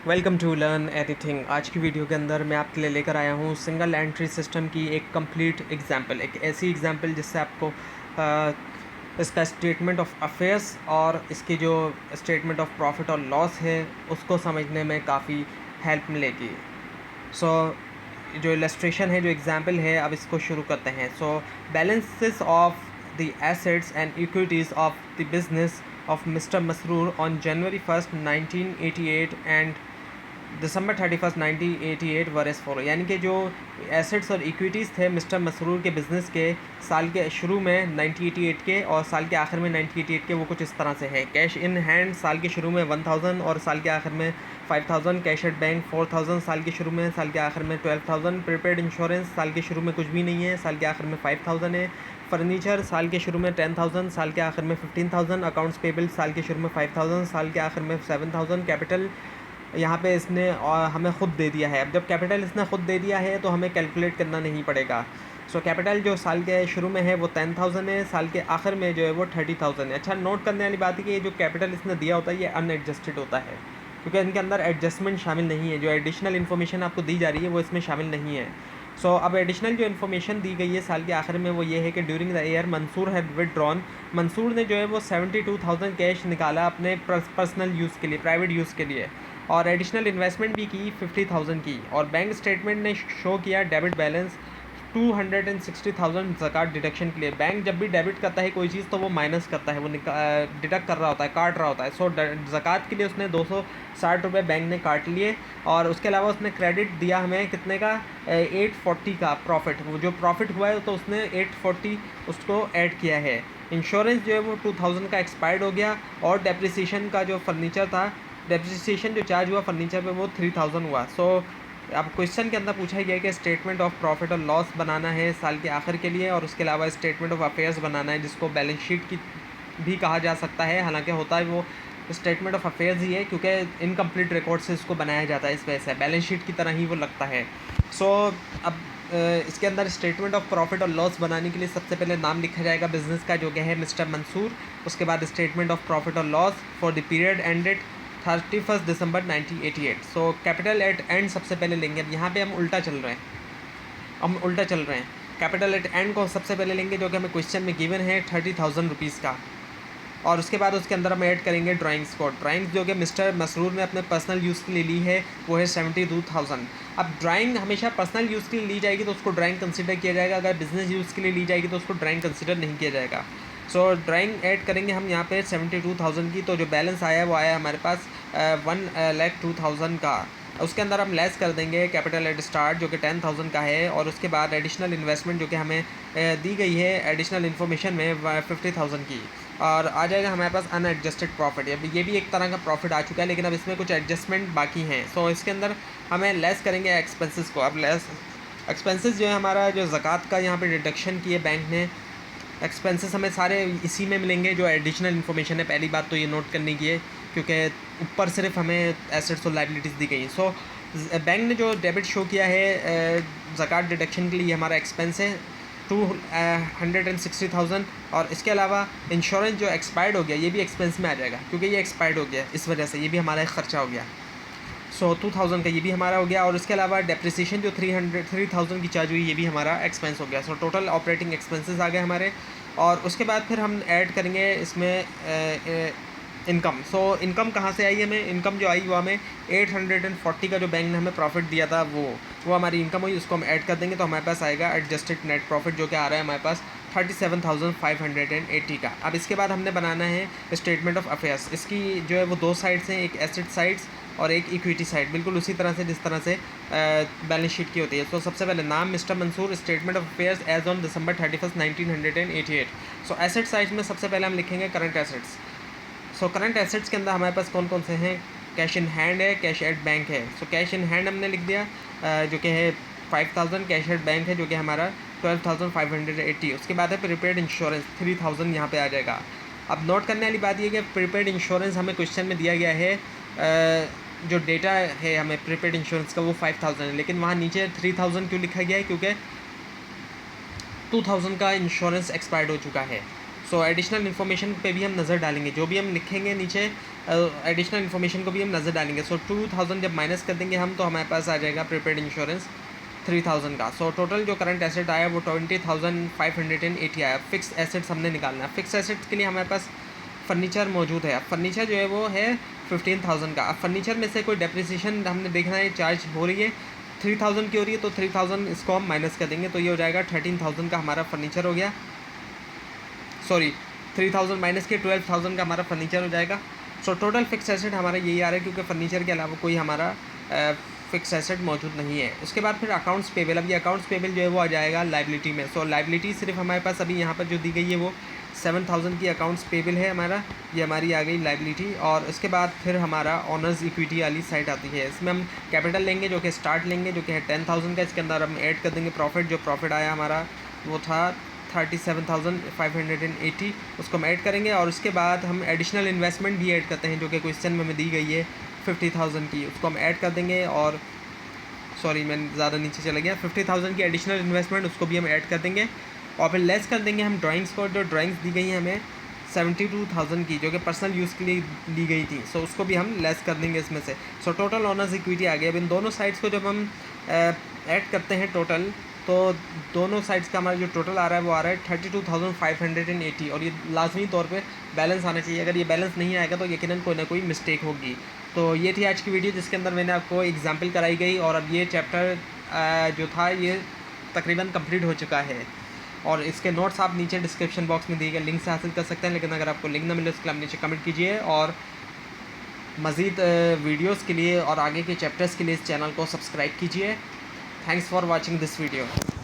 Welcome to learn editing. आज की video के अंदर मैं आपके लिए लेकर आया हूँ सिंगल एंट्री सिस्टम की एक कंप्लीट एग्जांपल, एक ऐसी एग्जांपल जिससे आपको इसका स्टेटमेंट ऑफ अफेयर्स और इसकी जो स्टेटमेंट ऑफ प्रॉफिट और लॉस है उसको समझने में काफ़ी हेल्प मिलेगी। जो इलस्ट्रेशन है, जो एग्जांपल है, अब इसको शुरू करते हैं। Balances of the assets and equities of the business of Mr. Masroor on January 1st, 1988 and December 31st 1988 were S follow, यानी कि जो एसेट्स और इक्विटीज़ थे मिस्टर मसरूर के बिज़नेस के साल के शुरू में 1988 के और साल के आखिर में 1988 के, वो कुछ इस तरह से है। कैश इन हैंड साल के शुरू में 1000 और साल के आखिर में 5000, कैश एट बैंक 4000 साल के शुरू में, साल के आखिर में 12000, प्रीपेड इंश्योरेंस साल के शुरू में कुछ भी नहीं है, साल के आखिर में 5000 है, फर्नीचर साल के शुरू में 10000, साल के आखिर में 15000, अकाउंट्स पेबल साल के शुरू में 5000, साल के आखिर में 7000, कैपिटल यहाँ पे इसने हमें ख़ुद दे दिया है। अब जब कैपिटल इसने ख़ुद दे दिया है तो हमें कैलकुलेट करना नहीं पड़ेगा। कैपिटल जो साल के शुरू में है वो 10,000 है, साल के आखिर में जो है वो 30,000 है। अच्छा, नोट करने वाली बात है कि ये जो कैपिटल इसने दिया होता है ये अनएडजस्टेड होता है, क्योंकि इनके अंदर एडजस्टमेंट शामिल नहीं है। जो एडिशनल इन्फॉर्मेशन आपको दी जा रही है वो इसमें शामिल नहीं है। अब एडिशनल जो इन्फॉर्मेशन दी गई है साल के आखिर में वो ये है कि during the year Mansoor had withdrawn, Mansoor ने जो है वो 72,000 कैश निकाला अपने पर्सनल यूज़ के लिए, प्राइवेट यूज़ के लिए, और एडिशनल इन्वेस्टमेंट भी की 50,000 की। और बैंक स्टेटमेंट ने शो किया डेबिट बैलेंस 260,000 ज़कात डिडक्शन के लिए। बैंक जब भी डेबिट करता है कोई चीज़ तो वो माइनस करता है, वो डिडक्ट कर रहा होता है, काट रहा होता है। ज़कात के लिए उसने 260 रुपये बैंक ने काट लिए, और उसके अलावा उसने क्रेडिट दिया हमें कितने का, 840 का प्रॉफिट। वो जो प्रॉफिट हुआ है तो उसने 840 उसको ऐड किया है। इंश्योरेंस जो है वो 2000 का एक्सपायर्ड हो गया, और डेप्रिसिएशन का जो फर्नीचर था, डेप्रिसिएशन जो चार्ज हुआ फर्नीचर पे वो 3000 हुआ। अब क्वेश्चन के अंदर पूछा गया है कि स्टेटमेंट ऑफ प्रॉफिट और लॉस बनाना है साल के आखिर के लिए, और उसके अलावा स्टेटमेंट ऑफ अफेयर्स बनाना है जिसको बैलेंस शीट की भी कहा जा सकता है। हालांकि होता है वो स्टेटमेंट ऑफ अफेयर्स ही है, क्योंकि इनकम्प्लीट रिकॉर्ड से इसको बनाया जाता है, इस वजह से बैलेंस शीट की तरह ही वो लगता है। अब इसके अंदर स्टेटमेंट ऑफ प्रॉफिट और लॉस बनाने के लिए सबसे पहले नाम लिखा जाएगा बिजनेस का, जो कि है मिस्टर मंसूर। उसके बाद स्टेटमेंट ऑफ प्रॉफिट और loss for the period ended 31 December 1988। Capital eight and सबसे पहले लेंगे। अब यहाँ पे हम उल्टा चल रहे हैं। कैपिटल एट एंड को सबसे पहले लेंगे, जो कि हमें क्वेश्चन में गिवन है 30,000 रुपीज़ का, और उसके बाद उसके अंदर हम ऐड करेंगे ड्राइंग्स को। ड्राइंग्स जो कि मिस्टर मसरूर ने अपने पर्सनल यूज़ के लिए ली है वो है 72,000। अब ड्राइंग हमेशा पर्सनल यूज़ के लिए ली जाएगी तो उसको ड्राइंग कंसिडर किया जाएगा, अगर बिजनेस यूज़ के लिए ली जाएगी तो उसको ड्राइंग कंसिडर नहीं किया जाएगा। ड्राइंग ऐड करेंगे हम यहाँ पे 72,000 की, तो जो बैलेंस आया है वो आया हमारे पास 1,02,000 का। उसके अंदर हम लेस कर देंगे कैपिटल एट स्टार्ट जो कि 10,000 का है, और उसके बाद एडिशनल इन्वेस्टमेंट जो कि हमें दी गई है एडिशनल इन्फॉर्मेशन में 50,000 की, और आ जाएगा हमारे पास अनएडजस्टेड प्रॉफिट। अब ये भी एक तरह का प्रॉफिट आ चुका है, लेकिन अब इसमें कुछ एडजस्टमेंट बाकी हैं। इसके अंदर हमें लेस करेंगे एक्सपेंसेस को। अब लेस एक्सपेंसेस जो है हमारा, जो ज़कात का यहाँ पे डिडक्शन किए बैंक ने, एक्सपेंसेस हमें सारे इसी में मिलेंगे जो एडिशनल इन्फॉर्मेशन है। पहली बात तो ये नोट करने की है, क्योंकि ऊपर सिर्फ हमें एसेट्स और लाइबिलिटीज़ दी गई हैं। बैंक ने जो डेबिट शो किया है ज़कात डिडक्शन के लिए, हमारा एक्सपेंस है 260,000, और इसके अलावा इंश्योरेंस जो एक्सपायर्ड हो गया ये भी एक्सपेंस में आ जाएगा, क्योंकि ये एक्सपायर्ड हो गया, इस वजह से ये भी हमारा एक ख़र्चा हो गया। 2000 का ये भी हमारा हो गया, और उसके अलावा डेप्रिसिएशन जो 3,000 की चार्ज हुई ये भी हमारा एक्सपेंस हो गया। टोटल ऑपरेटिंग एक्सपेंसेस आ गए हमारे, और उसके बाद फिर हम ऐड करेंगे इसमें इनकम। इनकम कहाँ से आई हमें? इनकम जो आई वो हमें 840 का जो बैंक ने हमें प्रॉफिट दिया था वो हमारी इनकम हुई, उसको हम ऐड कर देंगे तो हमारे पास आएगा एडजस्टेड नेट प्रॉफिट, जो कि आ रहा है हमारे पास 37,580 का। अब इसके बाद हमने बनाना है स्टेटमेंट ऑफ अफेयर्स। इसकी जो है वो दो साइड्स हैं, एक एसेट साइड्स और एक इक्विटी साइड, बिल्कुल उसी तरह से जिस तरह से बैलेंस शीट की होती है। सबसे पहले नाम mister Mansoor, statement of affairs as on December 31, 1988। Asset side में सबसे पहले हम लिखेंगे करंट एसेट्स। करंट एसेट्स के अंदर हमारे पास कौन कौन से हैं? कैश इन हैंड है, कैश एट बैंक है। कैश इन हैंड हमने लिख दिया जो कि है 5,000, कैश एट बैंक है जो कि हमारा 12,580। उसके बाद है प्रीपेड इंश्योरेंस 3,000 यहाँ पे आ जाएगा। अब नोट करने वाली बात ये कि प्रीपेड इंश्योरेंस हमें क्वेश्चन में दिया गया है, जो डेटा है हमें प्रीपेड इंश्योरेंस का वो 5,000 है, लेकिन वहाँ नीचे 3,000 क्यों लिखा गया है? क्योंकि 2,000 का इंश्योरेंस एक्सपायर्ड हो चुका है। सो एडिशनल इन्फॉर्मेशन पे भी हम नज़र डालेंगे, जो भी हम लिखेंगे नीचे एडिशनल इन्फॉर्मेशन को भी हम नज़र डालेंगे। सो 2000 जब माइनस कर देंगे हम, तो हमारे पास आ जाएगा प्रीपेड इंश्योरेंस 3000 का। सो टोटल जो करंट एसेट आया वो 20,580 आया। फिक्स एसेट्स हमने निकालना है। फिक्स एसेट्स के लिए हमारे पास फर्नीचर मौजूद है। अब फर्नीचर जो है वो है 15,000 का। अब फर्नीचर में से कोई डेप्रिसिएशन हमने देखना है चार्ज हो रही है, 3000 की हो रही है, तो 3000 इसको हम माइनस कर देंगे, तो ये हो जाएगा 13,000 का हमारा फर्नीचर हो गया। सॉरी 3000 माइनस के 12,000 का हमारा फर्नीचर हो जाएगा। सो टोटल फिक्स एसेट हमारा यही आ रहा है, क्योंकि फर्नीचर के अलावा कोई हमारा फिक्स एसेट मौजूद नहीं है। उसके बाद फिर अकाउंट्स पेबल। अब ये अकाउंट्स पेबल जो है वो आ जाएगा लाइबिलिटी में। सो लाइबिलिटी सिर्फ हमारे पास अभी यहाँ पर जो दी गई है वो 7000 की अकाउंट्स पेबल है हमारा, ये हमारी आ गई लाइबिलिटी। और उसके बाद फिर हमारा ऑनर्स इक्विटी वाली साइड आती है। इसमें हम कैपिटल लेंगे, जो कि स्टार्ट लेंगे, जो कि है 10,000 का। इसके अंदर हम ऐड कर देंगे प्रॉफिट। जो प्रॉफिट आया हमारा वो था 37,580, उसको हम ऐड करेंगे। और उसके बाद हम एडिशनल इन्वेस्टमेंट भी ऐड करते हैं, जो कि क्वेश्चन में हमें दी गई है 50,000 की, उसको हम ऐड कर देंगे। और सॉरी मैं ज़्यादा नीचे चला गया, 50,000 की एडिशनल इन्वेस्टमेंट उसको भी हम ऐड कर देंगे। और फिर लेस कर देंगे हम ड्राइंग्स को। जो ड्राइंग्स दी गई हैं हमें 72,000 की, जो कि पर्सनल यूज़ के लिए ली गई थी, सो उसको भी हम लेस कर देंगे इसमें से। सो टोटल ऑनर्स इक्विटी आ गया। अब इन दोनों साइड्स को जब हम ऐड करते हैं टोटल, तो दोनों साइड्स का हमारा जो टोटल आ रहा है वो आ रहा है 32,580। और ये लाजमी तौर पे बैलेंस आना चाहिए। अगर ये बैलेंस नहीं आएगा तो यकीनन कोई ना कोई मिस्टेक होगी। तो ये थी आज की वीडियो, जिसके अंदर मैंने आपको एग्जांपल कराई गई। और अब ये चैप्टर जो था ये तकरीबन कंप्लीट हो चुका है। और इसके नोट्स आप नीचे डिस्क्रिप्शन बॉक्स में दिए गए लिंक से हासिल कर सकते हैं। लेकिन अगर आपको लिंक ना मिले उसके लिए आप नीचे कमेंट कीजिए। और मज़ीद वीडियोस के लिए और आगे के चैप्टर्स के लिए इस चैनल को सब्सक्राइब कीजिए। Thanks for watching this video.